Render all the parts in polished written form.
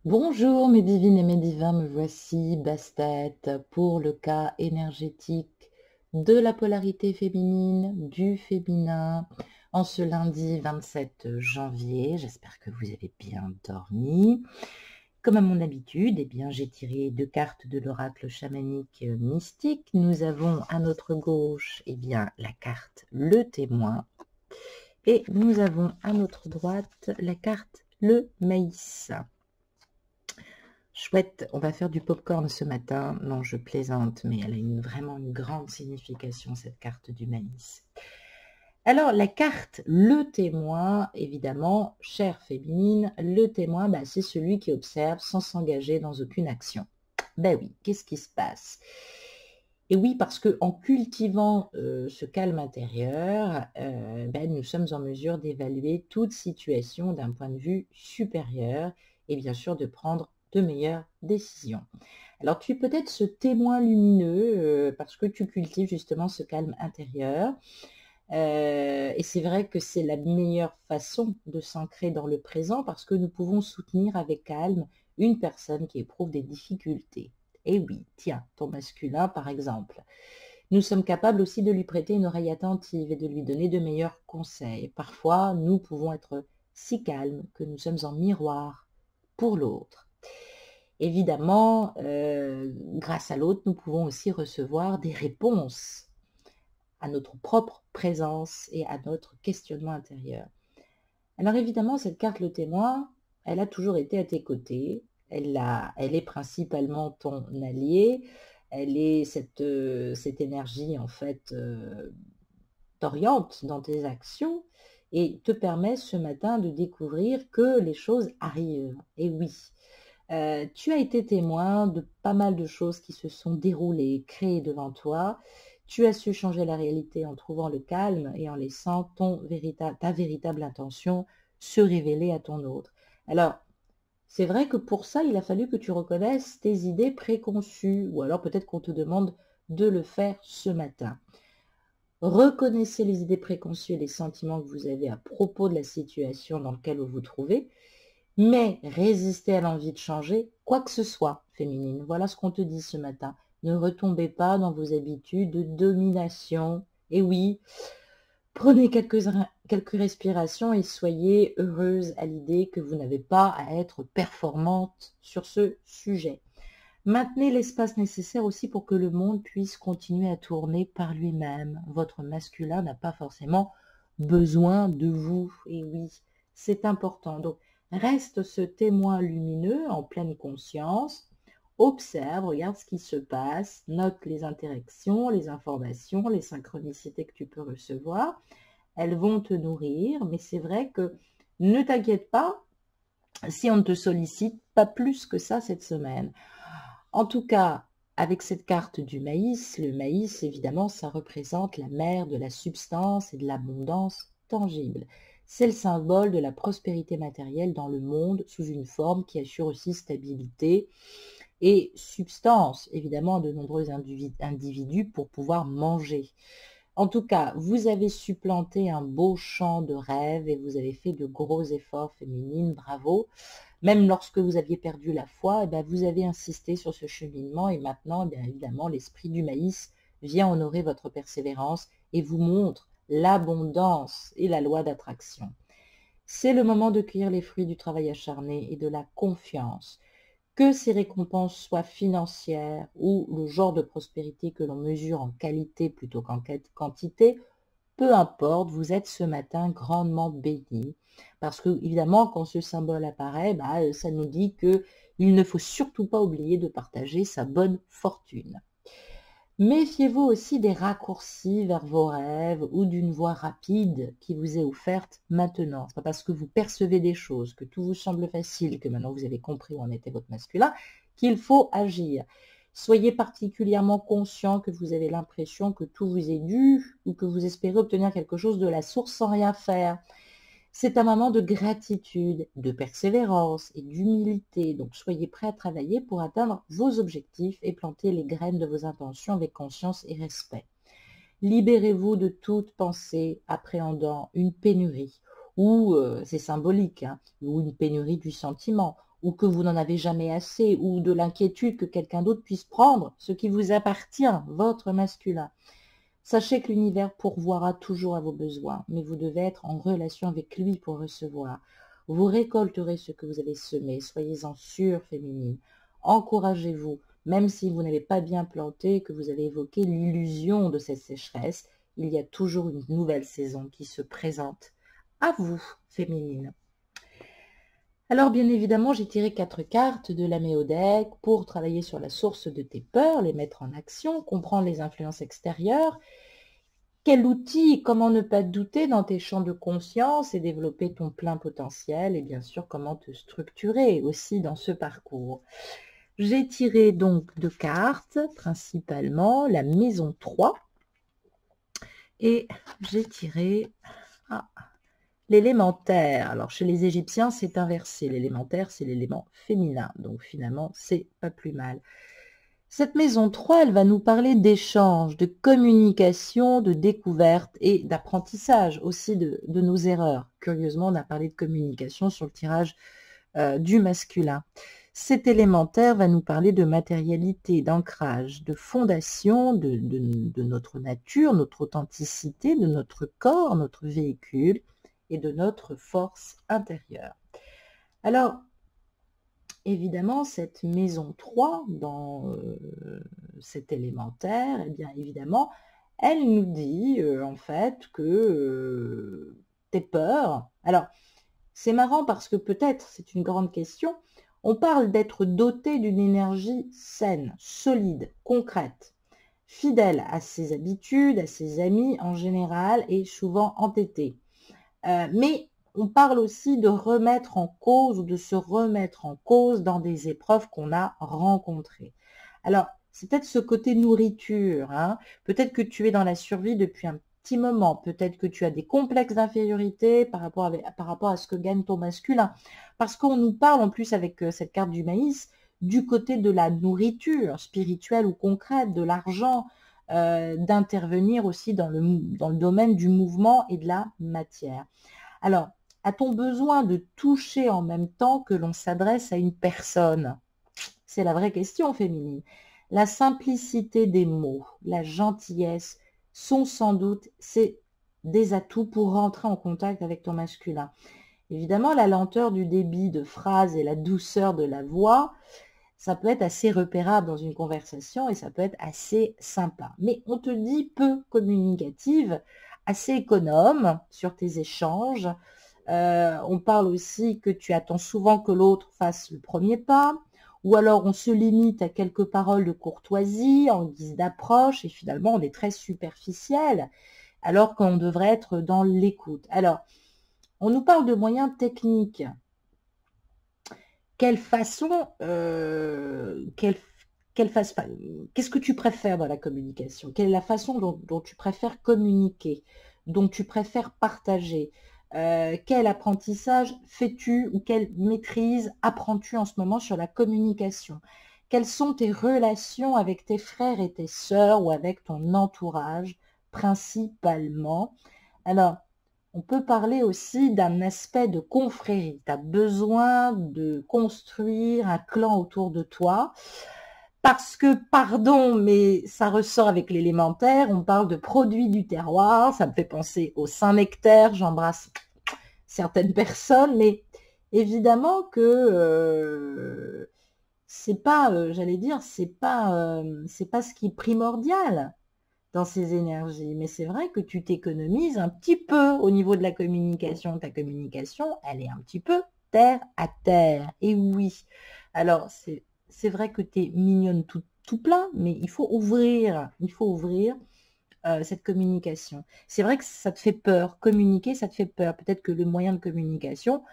Bonjour mes divines et mes divins, me voici Bastet pour le cas énergétique de la polarité féminine, du féminin, en ce lundi 27 janvier. J'espère que vous avez bien dormi. Comme à mon habitude, j'ai tiré 2 cartes de l'oracle chamanique mystique. Nous avons à notre gauche la carte le témoin et nous avons à notre droite la carte le maïs. Chouette, on va faire du popcorn ce matin. Non, je plaisante, mais elle a vraiment une grande signification, cette carte du maïs. Alors, la carte, le témoin, évidemment, chère féminine, le témoin, c'est celui qui observe sans s'engager dans aucune action. Ben oui, qu'est-ce qui se passe? Et oui, parce qu'en cultivant ce calme intérieur, nous sommes en mesure d'évaluer toute situation d'un point de vue supérieur et bien sûr de prendre de meilleures décisions. Alors tu es peut-être ce témoin lumineux parce que tu cultives justement ce calme intérieur. Et c'est vrai que c'est la meilleure façon de s'ancrer dans le présent parce que nous pouvons soutenir avec calme une personne qui éprouve des difficultés. Et oui, tiens, ton masculin par exemple. Nous sommes capables aussi de lui prêter une oreille attentive et de lui donner de meilleurs conseils. Parfois, nous pouvons être si calmes que nous sommes en miroir pour l'autre. Évidemment, grâce à l'autre, nous pouvons aussi recevoir des réponses à notre propre présence et à notre questionnement intérieur. Alors évidemment, cette carte le témoin, elle a toujours été à tes côtés, elle est principalement ton allié, elle est cette énergie en fait t'oriente dans tes actions et te permet ce matin de découvrir que les choses arrivent. Et oui, tu as été témoin de pas mal de choses qui se sont déroulées, créées devant toi. Tu as su changer la réalité en trouvant le calme et en laissant ta véritable intention se révéler à ton autre. Alors, c'est vrai que pour ça, il a fallu que tu reconnaisses tes idées préconçues, ou alors peut-être qu'on te demande de le faire ce matin. Reconnaissez les idées préconçues et les sentiments que vous avez à propos de la situation dans laquelle vous vous trouvez, mais résistez à l'envie de changer quoi que ce soit, féminine. Voilà ce qu'on te dit ce matin. Ne retombez pas dans vos habitudes de domination. Et oui, prenez quelques respirations et soyez heureuse à l'idée que vous n'avez pas à être performante sur ce sujet. Maintenez l'espace nécessaire aussi pour que le monde puisse continuer à tourner par lui-même. Votre masculin n'a pas forcément besoin de vous. Et oui, c'est important. Donc, reste ce témoin lumineux en pleine conscience. Observe, regarde ce qui se passe, note les interactions, les informations, les synchronicités que tu peux recevoir. Elles vont te nourrir, mais c'est vrai que ne t'inquiète pas si on ne te sollicite pas plus que ça cette semaine. En tout cas, avec cette carte du maïs, le maïs, évidemment, ça représente la mère de la substance et de l'abondance tangible. C'est le symbole de la prospérité matérielle dans le monde sous une forme qui assure aussi stabilité et substance, évidemment, de nombreux individus pour pouvoir manger. En tout cas, vous avez supplanté un beau champ de rêve et vous avez fait de gros efforts féminines, bravo. Même lorsque vous aviez perdu la foi, vous avez insisté sur ce cheminement et maintenant, évidemment, l'esprit du maïs vient honorer votre persévérance et vous montre l'abondance et la loi d'attraction. C'est le moment de cueillir les fruits du travail acharné et de la confiance. Que ces récompenses soient financières ou le genre de prospérité que l'on mesure en qualité plutôt qu'en quantité, peu importe, vous êtes ce matin grandement béni. Parce que, évidemment, quand ce symbole apparaît, ça nous dit qu'il ne faut surtout pas oublier de partager sa bonne fortune. Méfiez-vous aussi des raccourcis vers vos rêves ou d'une voie rapide qui vous est offerte maintenant. C'est pas parce que vous percevez des choses, que tout vous semble facile, que maintenant vous avez compris où en était votre masculin, qu'il faut agir. Soyez particulièrement conscient que vous avez l'impression que tout vous est dû ou que vous espérez obtenir quelque chose de la source sans rien faire. C'est un moment de gratitude, de persévérance et d'humilité. Donc, soyez prêts à travailler pour atteindre vos objectifs et planter les graines de vos intentions avec conscience et respect. Libérez-vous de toute pensée appréhendant une pénurie, ou c'est symbolique, ou une pénurie du sentiment, ou que vous n'en avez jamais assez, ou de l'inquiétude que quelqu'un d'autre puisse prendre ce qui vous appartient, votre masculin. Sachez que l'univers pourvoira toujours à vos besoins, mais vous devez être en relation avec lui pour recevoir. Vous récolterez ce que vous avez semé, soyez-en sûrs, féminine. Encouragez-vous, même si vous n'avez pas bien planté, que vous avez évoqué l'illusion de cette sécheresse, il y a toujours une nouvelle saison qui se présente. À vous, féminine. Alors, bien évidemment, j'ai tiré 4 cartes de la Méodec pour travailler sur la source de tes peurs, les mettre en action, comprendre les influences extérieures. Quel outil, comment ne pas douter dans tes champs de conscience et développer ton plein potentiel, et bien sûr, comment te structurer aussi dans ce parcours. J'ai tiré donc 2 cartes, principalement la maison 3, et j'ai tiré l'élémentaire. Alors, chez les Égyptiens, c'est inversé. L'élémentaire, c'est l'élément féminin. Donc, finalement, c'est pas plus mal. Cette maison 3, elle va nous parler d'échange, de communication, de découverte et d'apprentissage aussi de nos erreurs. Curieusement, on a parlé de communication sur le tirage du masculin. Cet élémentaire va nous parler de matérialité, d'ancrage, de fondation de notre nature, notre authenticité, de notre corps, notre véhicule et de notre force intérieure. Alors, évidemment, cette maison 3, dans cet élémentaire, eh bien évidemment, elle nous dit en fait que tes peurs... Alors, c'est marrant parce que peut-être, c'est une grande question, on parle d'être doté d'une énergie saine, solide, concrète, fidèle à ses habitudes, à ses amis en général et souvent entêtée. Mais on parle aussi de remettre en cause ou de se remettre en cause dans des épreuves qu'on a rencontrées. Alors, c'est peut-être ce côté nourriture, hein. Peut-être que tu es dans la survie depuis un petit moment, peut-être que tu as des complexes d'infériorité par rapport à ce que gagne ton masculin. Parce qu'on nous parle en plus avec cette carte du maïs, du côté de la nourriture spirituelle ou concrète, de l'argent, d'intervenir aussi dans le domaine du mouvement et de la matière. Alors, a-t-on besoin de toucher en même temps que l'on s'adresse à une personne? C'est la vraie question féminine. La simplicité des mots, la gentillesse sont sans doute des atouts pour rentrer en contact avec ton masculin. Évidemment, la lenteur du débit de phrases et la douceur de la voix, ça peut être assez repérable dans une conversation et ça peut être assez sympa. Mais on te dit peu communicative, assez économe sur tes échanges. On parle aussi que tu attends souvent que l'autre fasse le premier pas, ou alors on se limite à quelques paroles de courtoisie en guise d'approche et finalement on est très superficiel alors qu'on devrait être dans l'écoute. Alors, on nous parle de moyens techniques. Quelle façon, qu'est-ce que tu préfères dans la communication? Quelle est la façon dont tu préfères communiquer, dont tu préfères partager? Quel apprentissage fais-tu ou quelle maîtrise apprends-tu en ce moment sur la communication? Quelles sont tes relations avec tes frères et tes sœurs ou avec ton entourage principalement? Alors, on peut parler aussi d'un aspect de confrérie. Tu as besoin de construire un clan autour de toi. Parce que, pardon, mais ça ressort avec l'élémentaire, on parle de produits du terroir, ça me fait penser au Saint-Nectaire, j'embrasse certaines personnes, mais évidemment que c'est pas, j'allais dire, c'est pas ce qui est primordial dans ces énergies. Mais c'est vrai que tu t'économises un petit peu au niveau de la communication. Ta communication, elle est un petit peu terre à terre. Et oui, alors c'est vrai que tu es mignonne tout plein, mais il faut ouvrir cette communication. C'est vrai que ça te fait peur. Communiquer, ça te fait peur. Peut-être que le moyen de communication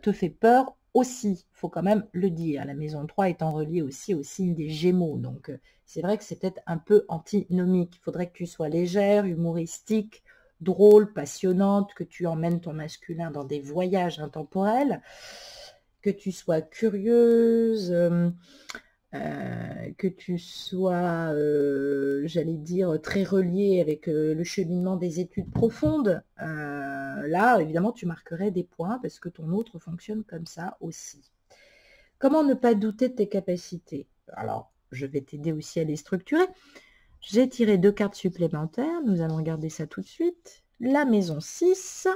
te fait peur aussi. Il faut quand même le dire. La maison 3 étant reliée aussi au signe des Gémeaux. Donc, c'est vrai que c'est peut-être un peu antinomique. Il faudrait que tu sois légère, humoristique, drôle, passionnante, que tu emmènes ton masculin dans des voyages intemporels, que tu sois curieuse, que tu sois, j'allais dire, très relié avec le cheminement des études profondes. Là, évidemment, tu marquerais des points parce que ton autre fonctionne comme ça aussi. Comment ne pas douter de tes capacités? Alors, je vais t'aider aussi à les structurer. J'ai tiré 2 cartes supplémentaires. Nous allons regarder ça tout de suite. La maison 6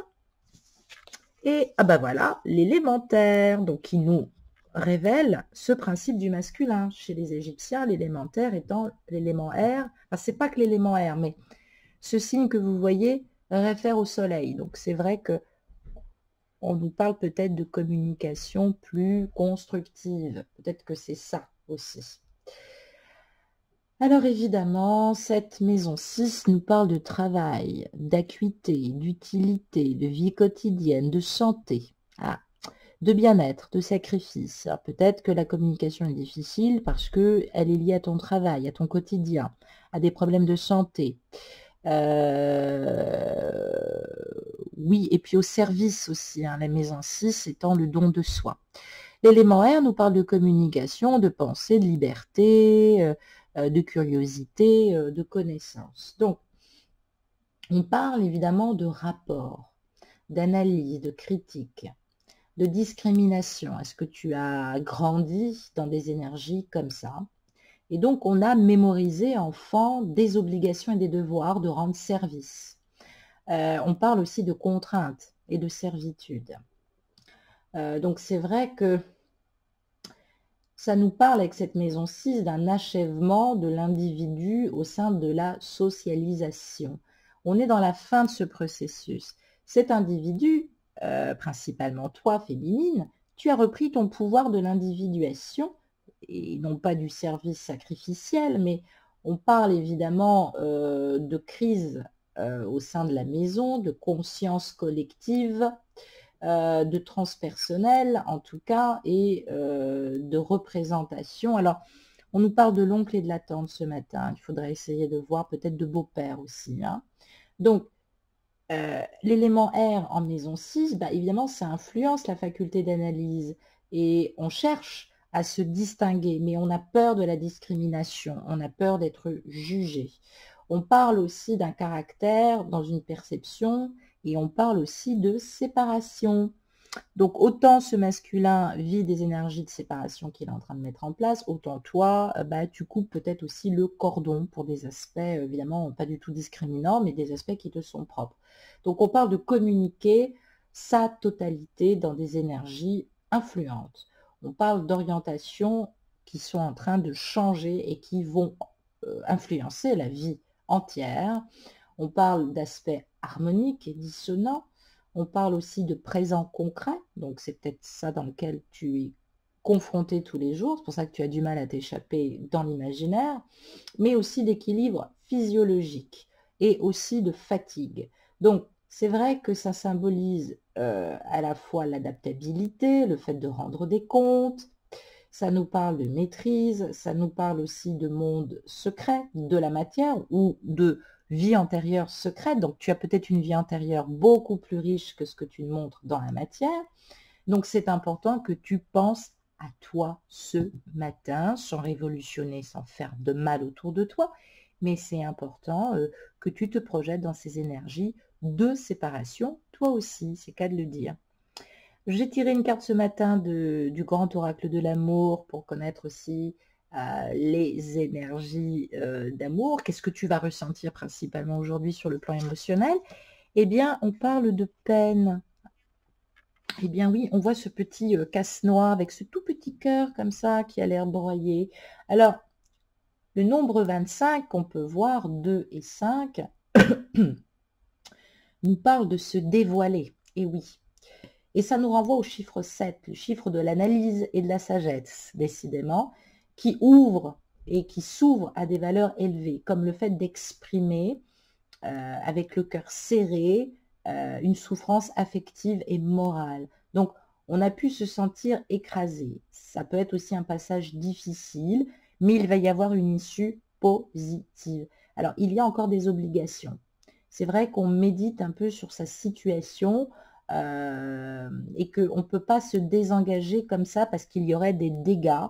et, ah bah voilà, l'élémentaire. Donc, qui nous révèle ce principe du masculin. Chez les Égyptiens, l'élémentaire étant l'élément air. Enfin, c'est pas que l'élément air, mais ce signe que vous voyez réfère au soleil. Donc, c'est vrai que on nous parle peut-être de communication plus constructive. Peut-être que c'est ça aussi. Alors évidemment, cette maison 6 nous parle de travail, d'acuité, d'utilité, de vie quotidienne, de santé, de bien-être, de sacrifice. Peut-être que la communication est difficile parce qu'elle est liée à ton travail, à ton quotidien, à des problèmes de santé. Oui, et puis au service aussi, hein, la maison 6 étant le don de soi. L'élément R nous parle de communication, de pensée, de liberté, de curiosité, de connaissance. Donc, on parle évidemment de rapport, d'analyse, de critique, de discrimination. Est-ce que tu as grandi dans des énergies comme ça? Et donc, on a mémorisé, enfant, des obligations et des devoirs de rendre service. On parle aussi de contraintes et de servitude. Donc, c'est vrai que ça nous parle avec cette maison 6 d'un achèvement de l'individu au sein de la socialisation. On est dans la fin de ce processus. Cet individu, principalement toi, féminine, tu as repris ton pouvoir de l'individuation, et non pas du service sacrificiel, mais on parle évidemment de crise au sein de la maison, de conscience collective, de transpersonnel en tout cas, et de représentation. Alors, on nous parle de l'oncle et de la tante ce matin. Il faudrait essayer de voir peut-être de beau-père aussi. Hein. Donc, l'élément R en maison 6, bah, évidemment, ça influence la faculté d'analyse. Et on cherche à se distinguer, mais on a peur de la discrimination. On a peur d'être jugé. On parle aussi d'un caractère dans une perception, et on parle aussi de séparation. Donc, autant ce masculin vit des énergies de séparation qu'il est en train de mettre en place, autant toi, bah, tu coupes peut-être aussi le cordon pour des aspects, évidemment, pas du tout discriminants, mais des aspects qui te sont propres. Donc, on parle de communiquer sa totalité dans des énergies influentes. On parle d'orientations qui sont en train de changer et qui vont influencer la vie entière. On parle d'aspects harmoniques et dissonants. On parle aussi de présent concret, donc c'est peut-être ça dans lequel tu es confronté tous les jours, c'est pour ça que tu as du mal à t'échapper dans l'imaginaire, mais aussi d'équilibre physiologique et aussi de fatigue. Donc, c'est vrai que ça symbolise à la fois l'adaptabilité, le fait de rendre des comptes, ça nous parle de maîtrise, ça nous parle aussi de monde secret, de la matière ou de vie antérieure secrète. Donc, tu as peut-être une vie antérieure beaucoup plus riche que ce que tu montres dans la matière. Donc, c'est important que tu penses à toi ce matin, sans révolutionner, sans faire de mal autour de toi. Mais c'est important que tu te projettes dans ces énergies de séparation, toi aussi, c'est qu'à de le dire. J'ai tiré une carte ce matin du grand oracle de l'amour pour connaître aussi les énergies d'amour. Qu'est-ce que tu vas ressentir principalement aujourd'hui sur le plan émotionnel? Eh bien, on parle de peine. Eh bien oui, on voit ce petit casse-noix avec ce tout petit cœur comme ça qui a l'air broyé. Alors, le nombre 25 qu'on peut voir, 2 et 5, nous parle de se dévoiler. Et oui. Et ça nous renvoie au chiffre 7, le chiffre de l'analyse et de la sagesse, décidément, qui ouvre et qui s'ouvre à des valeurs élevées, comme le fait d'exprimer avec le cœur serré une souffrance affective et morale. Donc, on a pu se sentir écrasé. Ça peut être aussi un passage difficile, mais il va y avoir une issue positive. Alors, il y a encore des obligations. C'est vrai qu'on médite un peu sur sa situation, et qu'on ne peut pas se désengager comme ça parce qu'il y aurait des dégâts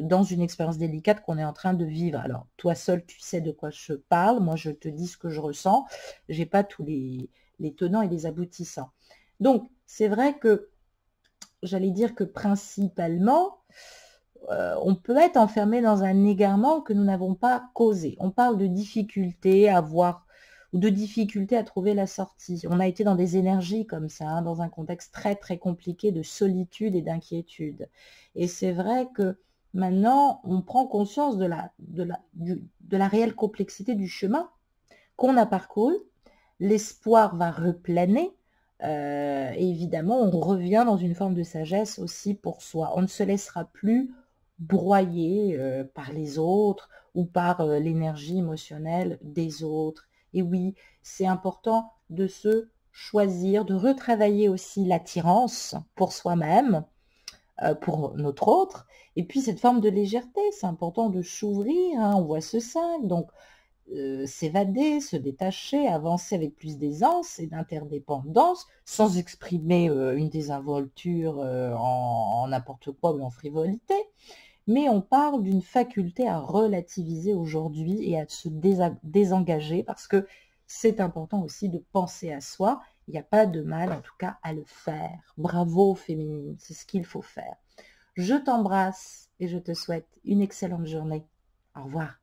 dans une expérience délicate qu'on est en train de vivre. Alors, toi seul, tu sais de quoi je parle. Moi, je te dis ce que je ressens. Je n'ai pas tous les tenants et les aboutissants. Donc, c'est vrai que, j'allais dire que principalement, on peut être enfermé dans un égarement que nous n'avons pas causé. On parle de difficulté à voir ou de difficulté à trouver la sortie. On a été dans des énergies comme ça, hein, dans un contexte très très compliqué de solitude et d'inquiétude. Et c'est vrai que maintenant, on prend conscience de la réelle complexité du chemin qu'on a parcouru. L'espoir va replaner. Et évidemment, on revient dans une forme de sagesse aussi pour soi. On ne se laissera plus broyer par les autres ou par l'énergie émotionnelle des autres. Et oui, c'est important de se choisir, de retravailler aussi l'attirance pour soi-même, pour notre autre. Et puis cette forme de légèreté, c'est important de s'ouvrir, hein, on voit ce 5, donc s'évader, se détacher, avancer avec plus d'aisance et d'interdépendance, sans exprimer une désinvolture en n'importe quoi ou en frivolité. Mais on parle d'une faculté à relativiser aujourd'hui et à se désengager parce que c'est important aussi de penser à soi. Il n'y a pas de mal, en tout cas, à le faire. Bravo, féminine, c'est ce qu'il faut faire. Je t'embrasse et je te souhaite une excellente journée. Au revoir.